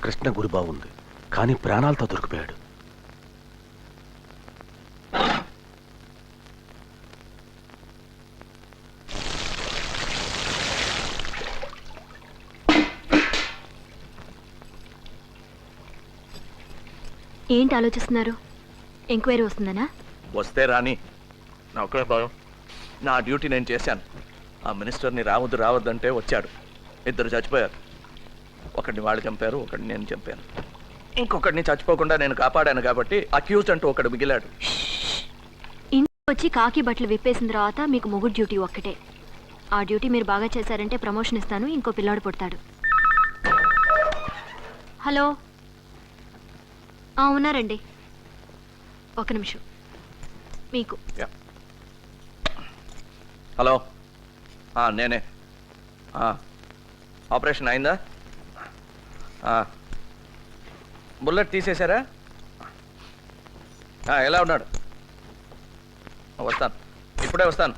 కృష్ణ గురి బాగుంది, కానీ ప్రాణాలతో దొరికిపోయాడు. ఏంటి ఆలోచిస్తున్నారు? ఎంక్వైరీ వస్తుందనా? వస్తే రాని, నాకే భయం. నా డ్యూటీ నేను చేశాను. ఆ మినిస్టర్ని రావద్దంటే వచ్చాడు. ఇద్దరు చచ్చిపోయారు. ఒకడిని వాళ్ళు చంపారు, ఒకడిని నేను చంపాను. ఇంకొకడిని చచ్చిపోకుండా నేను కాపాడాను కాబట్టి అక్యూజ్ అంటూ ఒకడు మిగిలాడు. ఇంటికి వచ్చి కాకి బట్టలు విప్పేసిన తర్వాత మీకు మొగుడు డ్యూటీ ఒక్కటే. ఆ డ్యూటీ మీరు బాగా చేశారంటే ప్రమోషన్ ఇస్తాను, ఇంకో పిల్లాడు పుడతాడు. హలో, ఉన్నారండి. ఒక నిమిషం. మీకు హలో, నేనే. ఆపరేషన్ అయిందా? బుల్లెట్ తీసేశారా? ఎలా ఉన్నాడు? వస్తాను, ఇప్పుడే వస్తాను.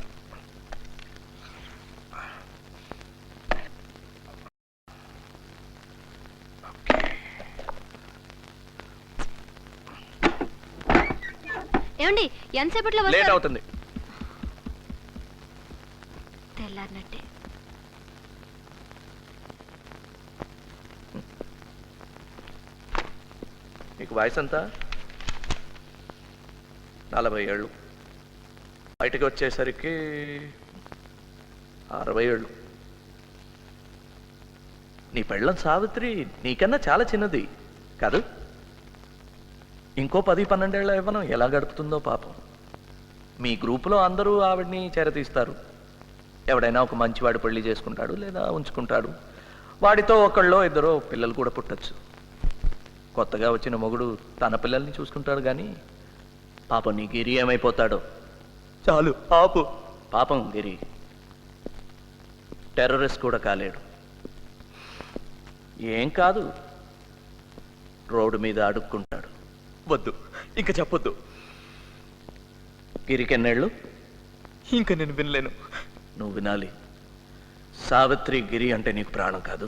ఏమండి, ఎంతసేపట్లో లేట్ అవుతుంది. తెల్లారినట్టే. మీకు వయసు ఎంత? 40 ఏళ్ళు. బయటకు వచ్చేసరికి 60 ఏళ్ళు. నీ పెళ్ళం సావిత్రి నీకన్నా చాలా చిన్నది కాదు? ఇంకో 10-12 ఏళ్ళ ఇవ్వను ఎలా గడుపుతుందో పాపం. మీ గ్రూపులో అందరూ ఆవిడ్ని చేరతీస్తారు. ఎవడైనా ఒక మంచివాడు పెళ్లి చేసుకుంటాడు, లేదా ఉంచుకుంటాడు. వాడితో ఒకళ్ళో ఇద్దరో పిల్లలు కూడా పుట్టచ్చు. కొత్తగా వచ్చిన మొగుడు తన పిల్లల్ని చూసుకుంటాడు. కానీ పాపం నీ గిరి ఏమైపోతాడో. చాలు ఆపు. పాపం గిరి టెర్రరిస్ట్ కూడా కాలేడు. ఏం కాదు, రోడ్డు మీద అడుక్కుంటాడు. వద్దు, ఇంకా చెప్పొద్దు. గిరికెన్నేళ్ళు? ఇంకా నేను వినలేను. నువ్వు వినాలి. సావిత్రి గిరి అంటే నీకు ప్రాణం కాదు.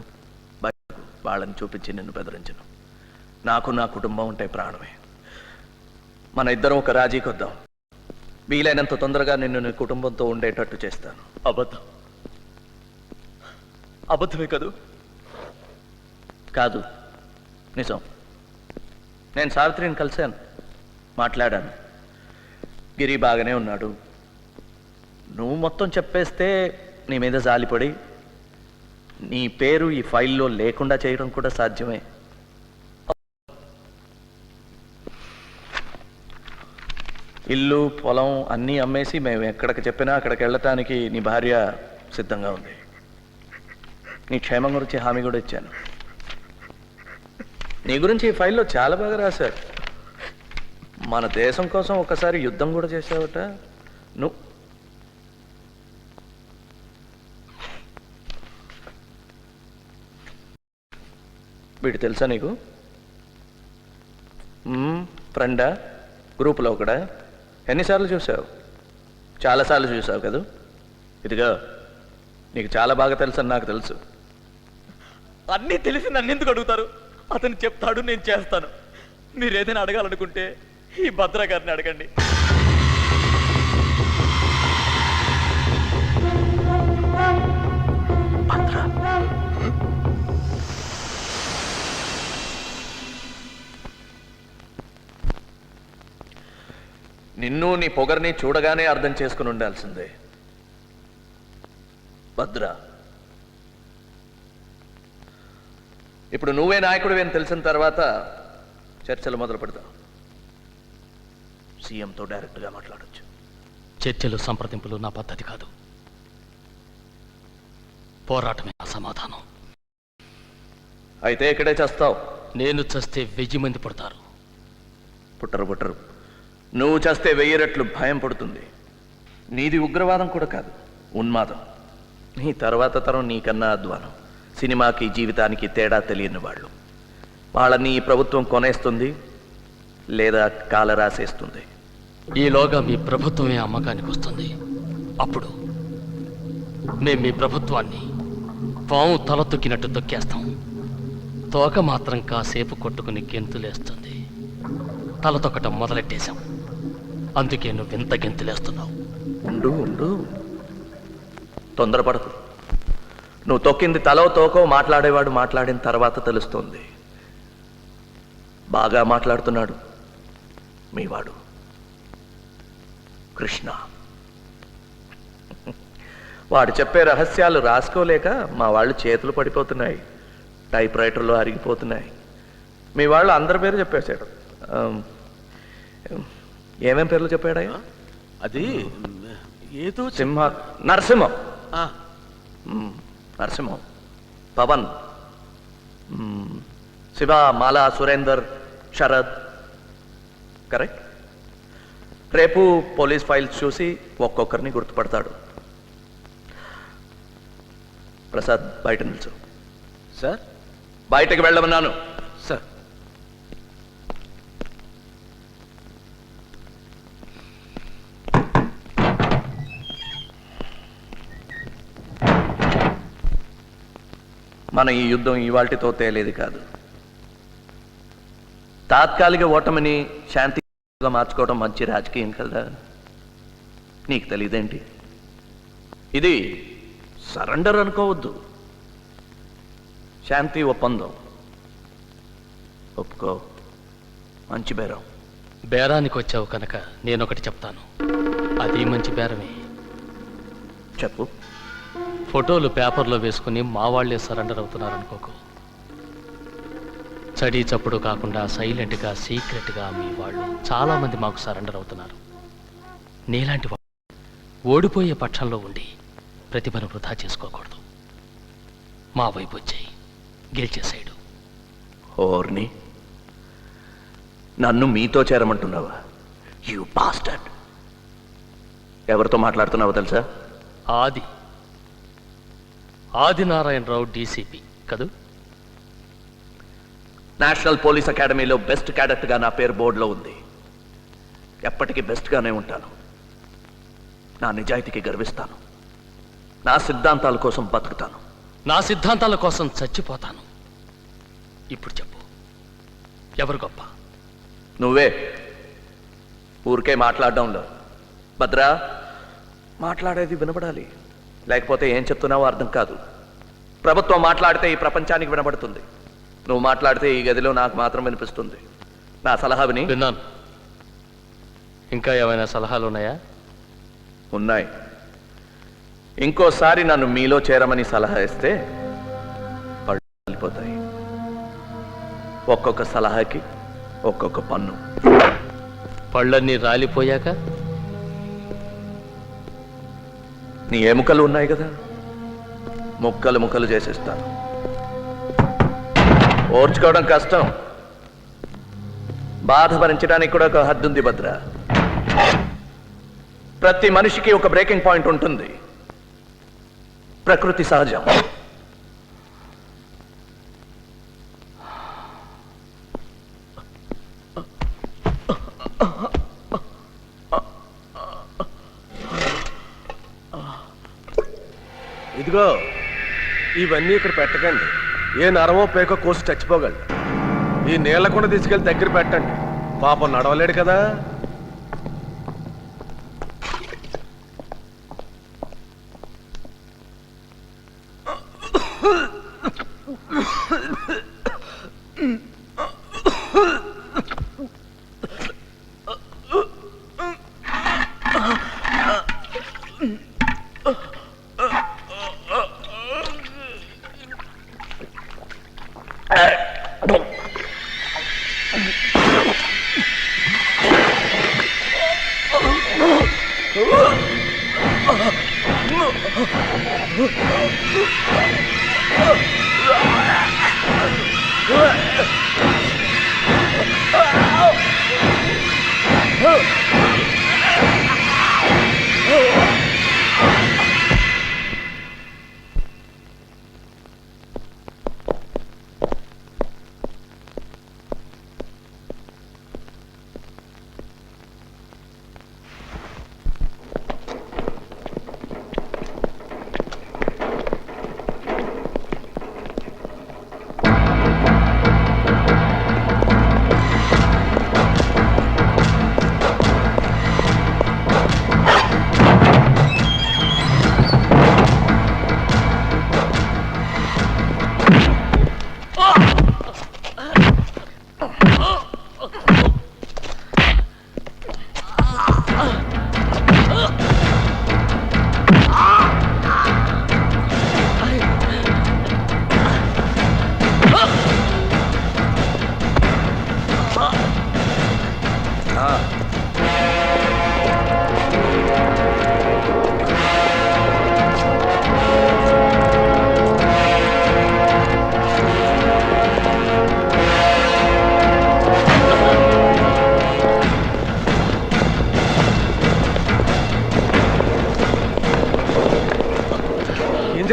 వాళ్ళని చూపించి నిన్ను బెదిరించను. నాకు నా కుటుంబం ఉంటే ప్రాణమే. మన ఇద్దరం ఒక రాజీకి వద్దాం. వీలైనంత తొందరగా నిన్ను నీ కుటుంబంతో ఉండేటట్టు చేస్తాను. అబద్ధం. అబద్ధమే కాదు? కాదు, నిజం. నేను సావిత్రిని కలిశాను, మాట్లాడాను. గిరి బాగానే ఉన్నాడు. నువ్వు మొత్తం చెప్పేస్తే నీ మీద జాలిపడి నీ పేరు ఈ ఫైల్లో లేకుండా చేయడం కూడా సాధ్యమే. ఇల్లు పొలం అన్నీ అమ్మేసి మేము ఎక్కడికి చెప్పినా అక్కడికి వెళ్ళటానికి నీ భార్య సిద్ధంగా ఉంది. నీ క్షేమం గురించి హామీ కూడా ఇచ్చాను. నీ గురించి ఈ ఫైల్లో చాలా బాగా రాశారు. మన దేశం కోసం ఒకసారి యుద్ధం కూడా చేసావట నువ్వు. వీడు తెలుసా నీకు? ఫ్రెండా? గ్రూపులో ఒకడా? ఎన్నిసార్లు చూసావు? చాలాసార్లు చూసావు కదా. ఇదిగా నీకు చాలా బాగా తెలుసు అని నాకు తెలుసు. అన్నీ తెలిసి నన్ను ఎందుకు అడుగుతారు? అతను చెప్తాడు, నేను చేస్తాను. మీరు ఏదైనా అడగాలనుకుంటే ఈ భద్ర గారిని అడగండి. నిన్ను నీ పొగర్ని చూడగానే అర్థం చేసుకుని ఉండాల్సిందే. భద్ర, ఇప్పుడు నువ్వే నాయకుడివి అని తెలిసిన తర్వాత చర్చలు మొదలు పెడతాం. సీఎంతో డైరెక్ట్గా మాట్లాడొచ్చు. చర్చలు సంప్రదింపులు నా పద్ధతి కాదు. పోరాటమే నా సమాధానం. అయితే ఇక్కడే చేస్తావు. నేను చస్తే 1000 మంది పుడతారు. పుట్టరు. నువ్వు చేస్తే 1000 రెట్లు భయం పడుతుంది. నీది ఉగ్రవాదం కూడా కాదు, ఉన్మాదం. నీ తర్వాత తరం నీకన్నా అధ్వానం. సినిమాకి జీవితానికి తేడా తెలియని వాళ్ళు. వాళ్ళని ఈ ప్రభుత్వం కొనేస్తుంది, లేదా కాల రాసేస్తుంది. ఈలోగా మీ ప్రభుత్వమే అమ్మకానికి వస్తుంది. అప్పుడు మేము మీ ప్రభుత్వాన్ని పాము తల తొక్కినట్టు తొక్కేస్తాం. తోక మాత్రం కాసేపు కొట్టుకుని గెంతులేస్తుంది. తల తొక్కటం మొదలెట్టేశాం. అందుకే నువ్వు ఇంత గెంతులేస్తున్నావు. ఉండు ఉండు, తొందరపడకు. నువ్వు తొక్కింది తలో తోకో మాట్లాడేవాడు మాట్లాడిన తర్వాత తెలుస్తుంది. బాగా మాట్లాడుతున్నాడు మీవాడు కృష్ణ. వాడు చెప్పే రహస్యాలు రాసుకోలేక మా వాళ్ళు చేతులు పడిపోతున్నాయి, టైప్ రైటర్లో అరిగిపోతున్నాయి. మీ వాళ్ళు అందరి పేరు చెప్పేశాడు. ఏమేం పేర్లు చెప్పాడయ్యా? అది ఏదో సింహ, నరసింహం, ఆ, నరసింహం, పవన్, శివ, మాలా, సురేందర్, శరద్. కరెక్ట్. రేపు పోలీస్ ఫైల్స్ చూసి ఒక్కొక్కరిని గుర్తుపడతాడు. ప్రసాద్, బయట నిల్చో. సార్. బయటకు వెళ్ళమన్నాను. సార్. మన ఈ యుద్ధం ఇవాల్టితో తేలేది కాదు. తాత్కాలిక ఓటమిని శాంతిగా మార్చుకోవడం మంచి రాజకీయం కదా. నీకు తెలియదేంటి? ఇది సరెండర్ అనుకోవద్దు, శాంతి ఒప్పందం. ఒప్పుకో, మంచి బేరం. బేరానికి వచ్చావు కనుక నేనొకటి చెప్తాను. అది మంచి బేరమే. చెప్పు. ఫోటోలు పేపర్లో వేసుకుని మా వాళ్లే సరెండర్ అవుతున్నారు అనుకోకు. చడి చప్పుడు కాకుండా సైలెంట్గా సీక్రెట్గా మీ వాళ్ళు చాలామంది మాకు సరెండర్ అవుతున్నారు. నీలాంటి వాళ్ళు ఓడిపోయే పక్షంలో ఉండి ప్రతిభను వృధా చేసుకోకూడదు. మా వైపు వచ్చాయి, గెలిచేసాడు. ఓర్ని, నన్ను మీతో చేరమంటున్నావా? You bastard. ఎవరితో మాట్లాడుతున్నావో తెలుసా? ఆదినారాయణరావు డీసీపీ కదూ? నేషనల్ పోలీస్ అకాడమీలో బెస్ట్ క్యాడెట్గా నా పేరు బోర్డులో ఉంది. ఎప్పటికీ బెస్ట్గానే ఉంటాను. నా నిజాయితీకి గర్విస్తాను. నా సిద్ధాంతాల కోసం బతుకుతాను. నా సిద్ధాంతాల కోసం చచ్చిపోతాను. ఇప్పుడు చెప్పు, ఎవరు గొప్ప? నువ్వే. ఊరికే మాట్లాడడంలో. భద్రా, మాట్లాడేది వినపడాలి, లేకపోతే ఏం చెప్తున్నావో అర్థం కాదు. ప్రభుత్వం మాట్లాడితే ఈ ప్రపంచానికి వినపడుతుంది. నువ్వు మాట్లాడితే ఈ గదిలో నాకు మాత్రం వినిపిస్తుంది. నా సలహా విని. విన్నాను. ఇంకా ఏమైనా సలహాలు ఉన్నాయా? ఉన్నాయి. ఇంకోసారి నన్ను మీలో చేరమని సలహా ఇస్తే పళ్ళు వెళ్ళిపోతాయి. ఒక్కొక్క సలహాకి ఒక్కొక్క పన్ను. పళ్ళన్నీ రాలిపోయాక నీ ఎముకలు ఉన్నాయి కదా, ముక్కలు ముక్కలు చేసేస్తాను. ఓర్చుకోవడం కష్టం, బాధ భరించడానికి కూడా ఒక హద్దు ఉంది భద్ర. ప్రతి మనిషికి ఒక బ్రేకింగ్ పాయింట్ ఉంటుంది. ప్రకృతి సహజం. ఇదిగో, ఇవన్నీ ఇక్కడ పెట్టకండి. ఏ నరమో పేకో కోసి చచ్చిపోగలడు. ఈ నీళ్లకుండా తీసుకెళ్లి దగ్గర పెట్టండి. పాపం నడవలేడు కదా.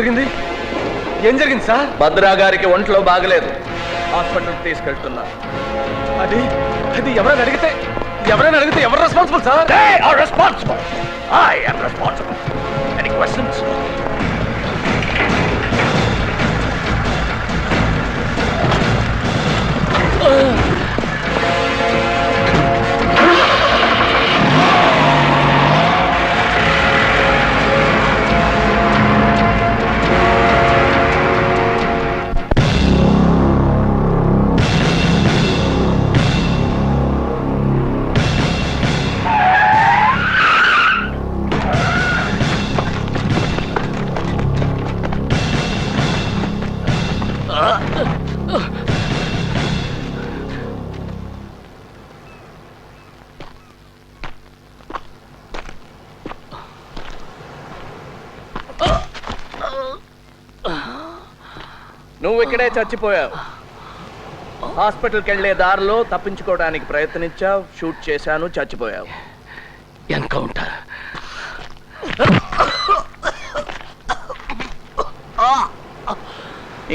జరిగింది? ఏం జరిగింది సార్? భద్రా గారికి ఒంట్లో బాగలేదు, హాస్పిటల్కి తీసుకెళ్తున్నా. అది అది ఎవరైనా అడిగితే ఎవరు responsible sir? Responsible. I am responsible. Any questions? నువ్వు ఇక్కడే చచ్చిపోయావు. హాస్పిటల్కి వెళ్ళే దారిలో తప్పించుకోవడానికి ప్రయత్నించావు, షూట్ చేశాను, చచ్చిపోయావు. ఎన్కౌంటర్.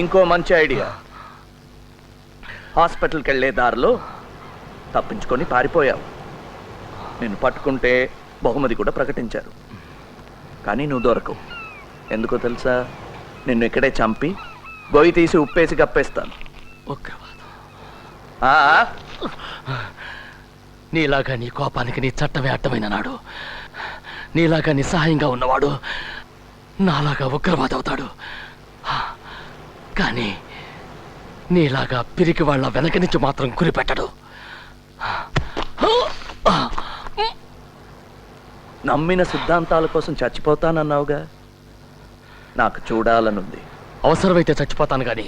ఇంకో మంచి ఐడియా. హాస్పిటల్కి వెళ్ళే దారిలో తప్పించుకొని పారిపోయావు. నేను పట్టుకుంటే బహుమతి కూడా ప్రకటించారు, కానీ నువ్వు దొరకవు. ఎందుకో తెలుసా? నిన్ను ఇక్కడే చంపి గొయ్యి తీసి ఉప్పేసి కప్పేస్తాను. ఆ, నీలాగా నీ కోపానికి నీ చట్టమే అడ్డమైన నాడు, నీలాగా నిస్సహాయంగా ఉన్నవాడు నాలాగా ఉగ్రవాది అవుతాడు. కానీ నీలాగా పిరికి వాళ్ళ వెనక నుంచి మాత్రం గురిపెట్టడు. నమ్మిన సిద్ధాంతాల కోసం చచ్చిపోతానన్నావుగా, నాకు చూడాలనుంది. అవసరమైతే చచ్చిపోతాను కానీ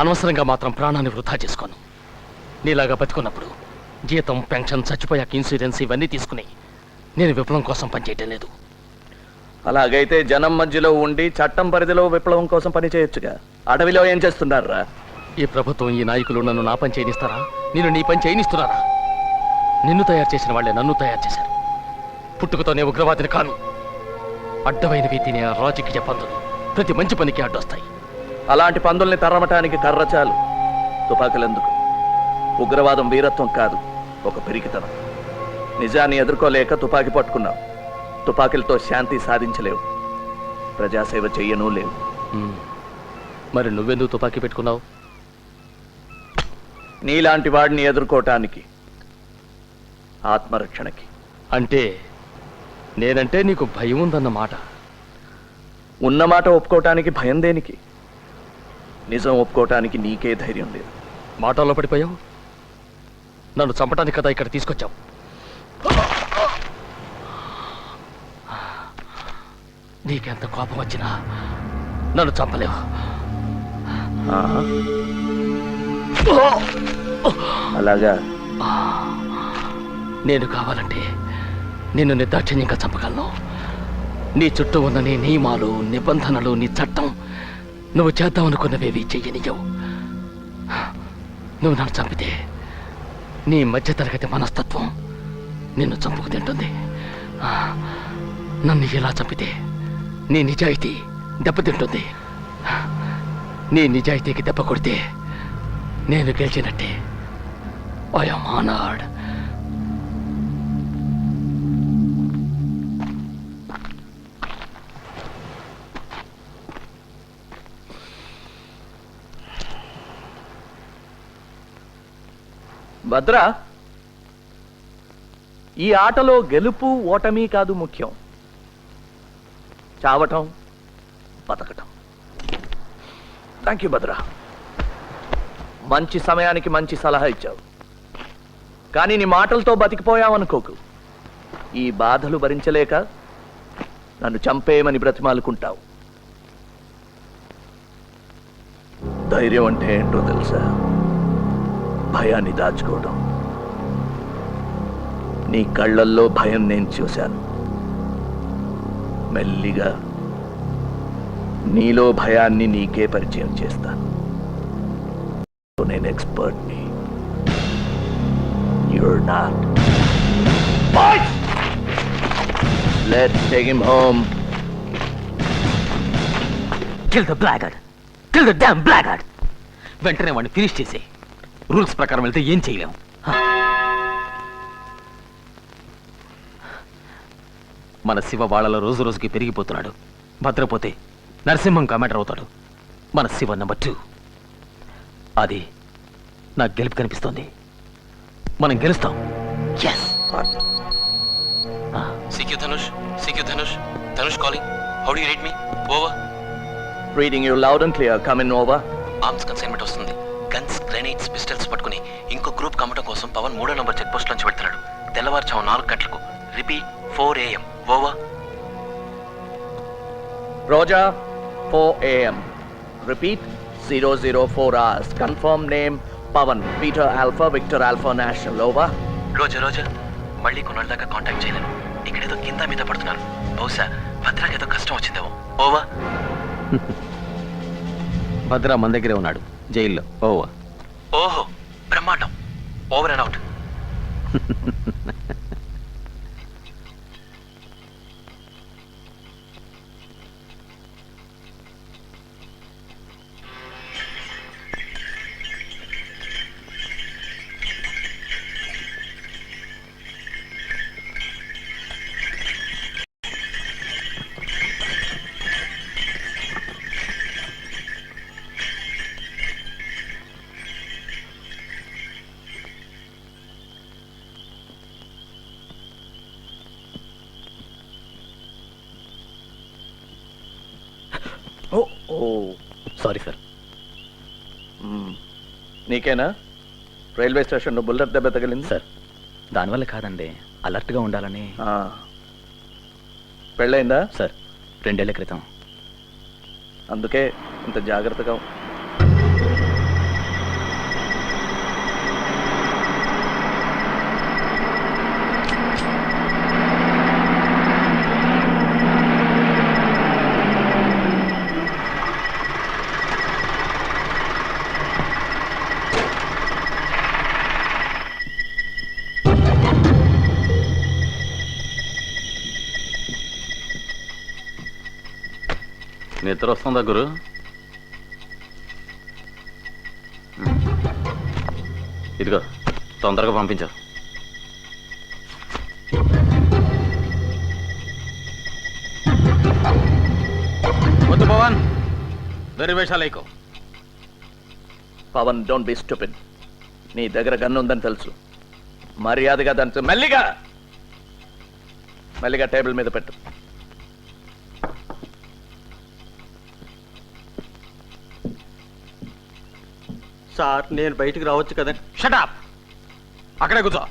అనవసరంగా మాత్రం ప్రాణాన్ని వృధా చేసుకోను. నీలాగా బతుకున్నప్పుడు జీతం, పెన్షన్, చచ్చిపోయాక ఇన్సూరెన్స్ ఇవన్నీ తీసుకుని నేను విప్లవం కోసం పనిచేయటం లేదు. అలాగైతే జనం మధ్యలో ఉండి చట్టం పరిధిలో విప్లవం కోసం పని చేయొచ్చుగా. అడవిలో ఏం చేస్తున్నారా? ఈ ప్రభుత్వం, ఈ నాయకులు నన్ను నా పని చేయనిస్తారా? నేను నీ పని చేయనిస్తున్నారా? నిన్ను తయారు చేసిన వాళ్ళే నన్ను తయారు చేశారు. పుట్టుకతోనే ఉగ్రవాదిని కాను. అడ్డమైనవి తినే రాజకీయ పందులు ప్రతి మంచి పనికి అడ్డొస్తాయి. అలాంటి పందుల్ని తరమటానికి కర్ర చాలు, తుపాకులెందుకు? ఉగ్రవాదం వీరత్వం కాదు, ఒక పెరిగితనం. నిజాన్ని ఎదుర్కోలేక తుపాకీ పట్టుకున్నావు. తుపాకీలతో శాంతి సాధించలేవు, ప్రజాసేవ చెయ్యను లేవు. మరి నువ్వెందుకు తుపాకీ పెట్టుకున్నావు? నీలాంటి వాడిని ఎదుర్కోవటానికి, ఆత్మరక్షణకి. అంటే నేనంటే నీకు భయం ఉందన్నమాట. ఉన్నమాట ఒప్పుకోవటానికి భయం దేనికి? నిజం ఒప్పుకోవటానికి నీకే ధైర్యం లేదు. మాటల్లో పడిపోయావు. నన్ను చంపడానికి కదా ఇక్కడ తీసుకొచ్చావు. నీకెంత కోపం వచ్చినా నన్ను చంపలేవు. ఆహా. అలాగా? నేను కావాలంటే నిన్ను నిర్దాక్షిణ్యంగా చంపగలను. నీ చుట్టూ ఉన్న నీ నియమాలు, నిబంధనలు, నీ చట్టం నువ్వు చేద్దామనుకున్నవేవి చెయ్యనియవు. నువ్వు నన్ను చంపితే నీ మధ్యతరగతి మనస్తత్వం నిన్ను చంపుకు తింటుంది. నన్ను ఇలా చంపితే నీ నిజాయితీ దెబ్బతింటుంది. నీ నిజాయితీకి దెబ్బ కొడితే నేను గెలిచినట్టే. I am honoured. భద్రా, ఈ ఆటలో గెలుపు ఓటమి కాదు ముఖ్యం, చావటం, బతకటం. Thank you Bhadra. మంచి సమయానికి మంచి సలహా ఇచ్చావు. కానీ నీ మాటలతో బతికిపోయావనుకోకు. ఈ బాధలు భరించలేక నన్ను చంపేయమని బ్రతిమాలుకుంటావు. ధైర్యం అంటే ఏంటో తెలుసా? భయాన్ని దాచుకోవడం. నీ కళ్ళల్లో భయం నేను చూశాను. మెల్లిగా నీలో భయాన్ని నీకే పరిచయం చేస్తాను. నేను ఎక్స్పర్ట్ని. You're not. Boys! Let's take him home. Kill the blackguard, kill the damn blackguard. వెంటనే వాడిని ఫినిష్ చేసి రూల్స్ ప్రకారం వెళ్తే ఏం చేయలేము. మన శివ వాళ్ళలో రోజు రోజుకి పెరిగిపోతున్నాడు. భద్రపోతే నరసింహం కమాండర్ అవుతాడు. మన శివ నెంబర్ 2. అది నాకు గెలుపు కనిపిస్తోంది. మనం గెలుస్తాం. CQ Dhanush, CQ Dhanush, Dhanush calling. How do you read me? Over. Reading you loud and clear. Come in over. Arms consignment వస్తుంది. గన్స్, గ్రెనేడ్స్, పిస్టల్స్ పట్టుకుని ఇంకో గ్రూప్ కమ్మటం కోసం పవన్ 3వ నంబర్ చెక్ పోస్ట్ నుంచి వెళ్తున్నాడు. తెల్లవారుజాము 4 గంటలకు. Repeat 4 AM. Over. Roja 4 AM. Repeat 004 hours. Confirm name Pavan. Peter Alpha Victor Alpha National. Over. రోజా రోజా మళ్ళీ కొన్నాళ్ళ దాకా కాంటాక్ట్ చేయలేను. ఇక్కడేదో కింద మీద పడుతున్నారు. బహుశా భద్రాకి ఏదో కష్టం వచ్చిందేమో. ఓవర్. భద్ర మన దగ్గరే ఉన్నాడు, జైల్లో. ఓవర్. ఓహో, బ్రహ్మాండం. Over and out. Sorry sir. నీకేనా రైల్వే స్టేషన్లో బుల్లెట్ దెబ్బ తగిలింది? సార్, దానివల్ల కాదండి, అలర్ట్గా ఉండాలని. పెళ్ళైందా? సార్, 2 ఏళ్ల క్రితం. అందుకే ఇంత జాగ్రత్తగా. నిద్ర వస్తుందా గురు? ఇదిగో తొందరగా పంపించు. వద్దు పవన్, వేరే వేషాలేకో. Pawan, don't be stupid. నీ దగ్గర గన్ను ఉందని తెలుసు. మర్యాదగా దాని మెల్లిగా మెల్లిగా టేబుల్ మీద పెట్టు. సార్, నేను బయటికి రావచ్చు కదా? షట్ అప్, అక్కడే కూర్చో.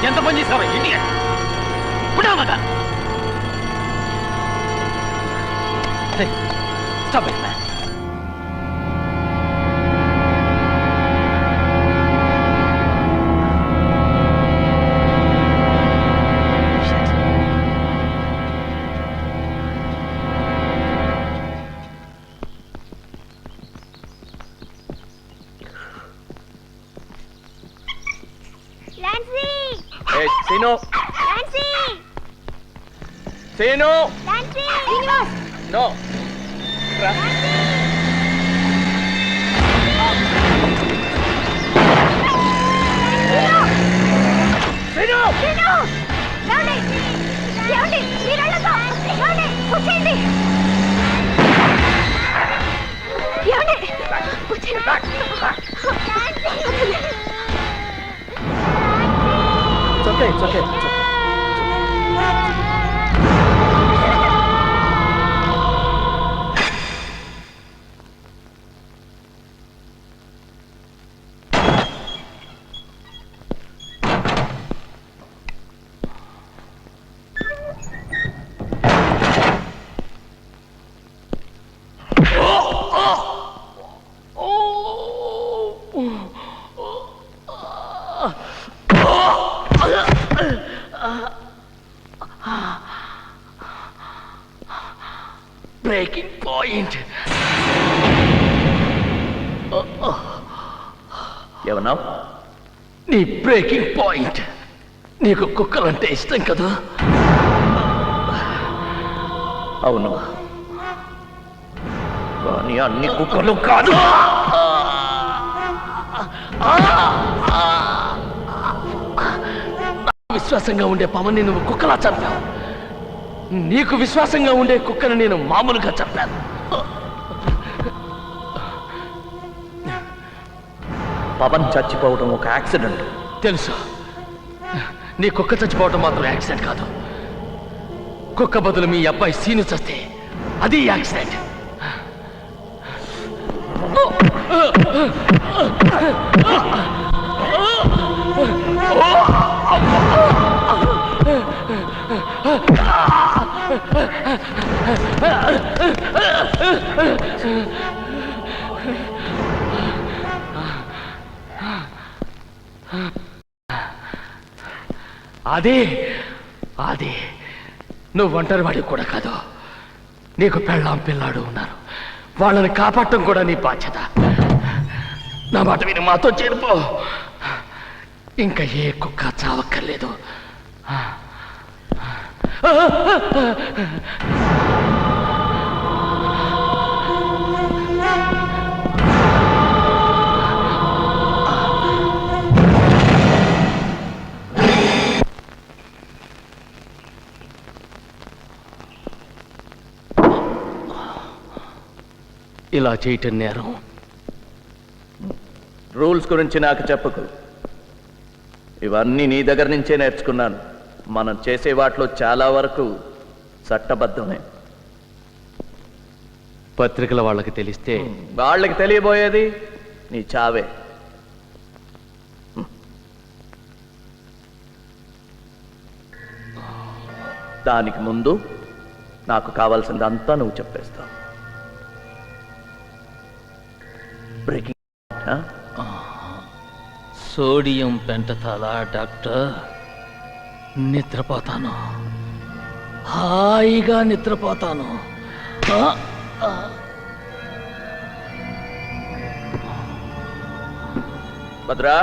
ఎంత పని చేశారు Indian? Stop it, man. Hey, Sino! Sino! No! It's okay, it's okay, it's okay. Breaking point. ఏమన్నావు? నీ బ్రేకింగ్ పాయింట్. నీకు కుక్కలంటే ఇష్టం కదా? అవును, కానీ అన్ని కుక్కలు కాదు. విశ్వాసంగా ఉండే పవన్ని నువ్వు కుక్కలా చంపావు. నీకు విశ్వాసంగా ఉండే కుక్కను నేను మామూలుగా చంపాను. పవన్ చచ్చిపోవడం ఒక యాక్సిడెంట్. తెలుసు. నీ కుక్క చచ్చిపోవడం మాత్రం యాక్సిడెంట్ కాదు. కుక్క బదులు మీ అబ్బాయి సీను చస్తే అది యాక్సిడెంట్. అదే అదే నువ్వు ఒంటరి వాడివి కూడా కాదు. నీకు పెళ్ళాం పిల్లాడు ఉన్నారు. వాళ్ళని కాపాడటం కూడా నీ బాధ్యత. నా మాట విని మాతో చేరిపో. ఇంకా ఏ కుక్క చావక్కర్లేదు. ఇలా చేయటం నేరం. రూల్స్ గురించి నాకు చెప్పకు. ఇవన్నీ నీ దగ్గర నుంచే నేర్చుకున్నాను. మనం చేసే వాటిలో చాలా వరకు చట్టబద్ధమే. పత్రికల వాళ్ళకి తెలిస్తే వాళ్ళకి తెలియబోయేది నీ చావే. దానికి ముందు నాకు కావాల్సిందంతా నువ్వు చెప్పేస్తావు. Breaking sodium pentothal doctor. నిద్రపోతాను, హాయిగా నిద్రపోతాను. భద్రా,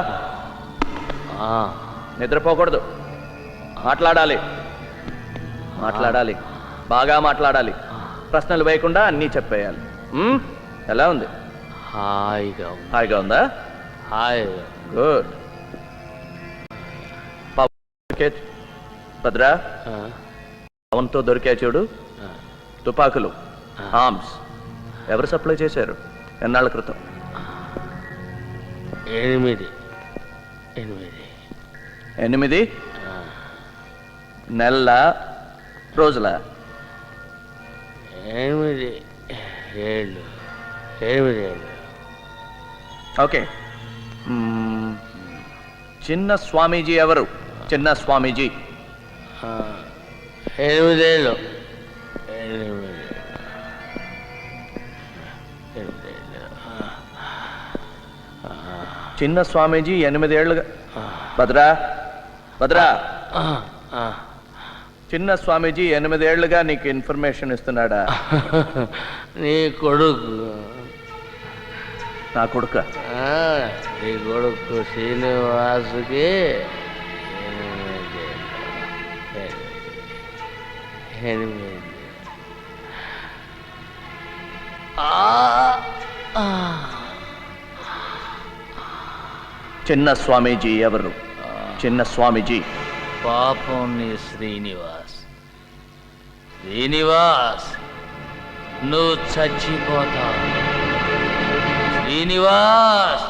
నిద్రపోకూడదు. మాట్లాడాలి, మాట్లాడాలి, బాగా మాట్లాడాలి. ప్రశ్నలు వేయకుండా అన్నీ చెప్పేయాలి. ఎలా ఉంది? హాయిగా హాయిగా ఉందా? హాయిగా. గుడ్. భద్రా, పవన్తో దొరికా చూడు తుపాకులు, ఆర్మ్స్. ఎవరు సప్లై చేశారు? ఎన్నాళ్ళ క్రితం? 8 నెలల రోజుల? 8 ఏళ్ళు. ఓకే. చిన్న స్వామీజీ ఎవరు? చిన్న స్వామీజీ 8 ఏళ్ళు. చిన్న స్వామీజీ 8 ఏళ్ళుగా. భద్రా, భద్రా, చిన్న స్వామీజీ 8 ఏళ్ళుగా నీకు ఇన్ఫర్మేషన్ ఇస్తున్నాడా? నీ కొడుకు. నా కొడుక? నీ కొడుకు శ్రీనివాసుకి 8. చిన్న స్వామీజీ ఎవరు? చిన్న స్వామీజీ. పాపం నీ శ్రీనివాస్. నువ్వు చచ్చిపోతావు. శ్రీనివాస్.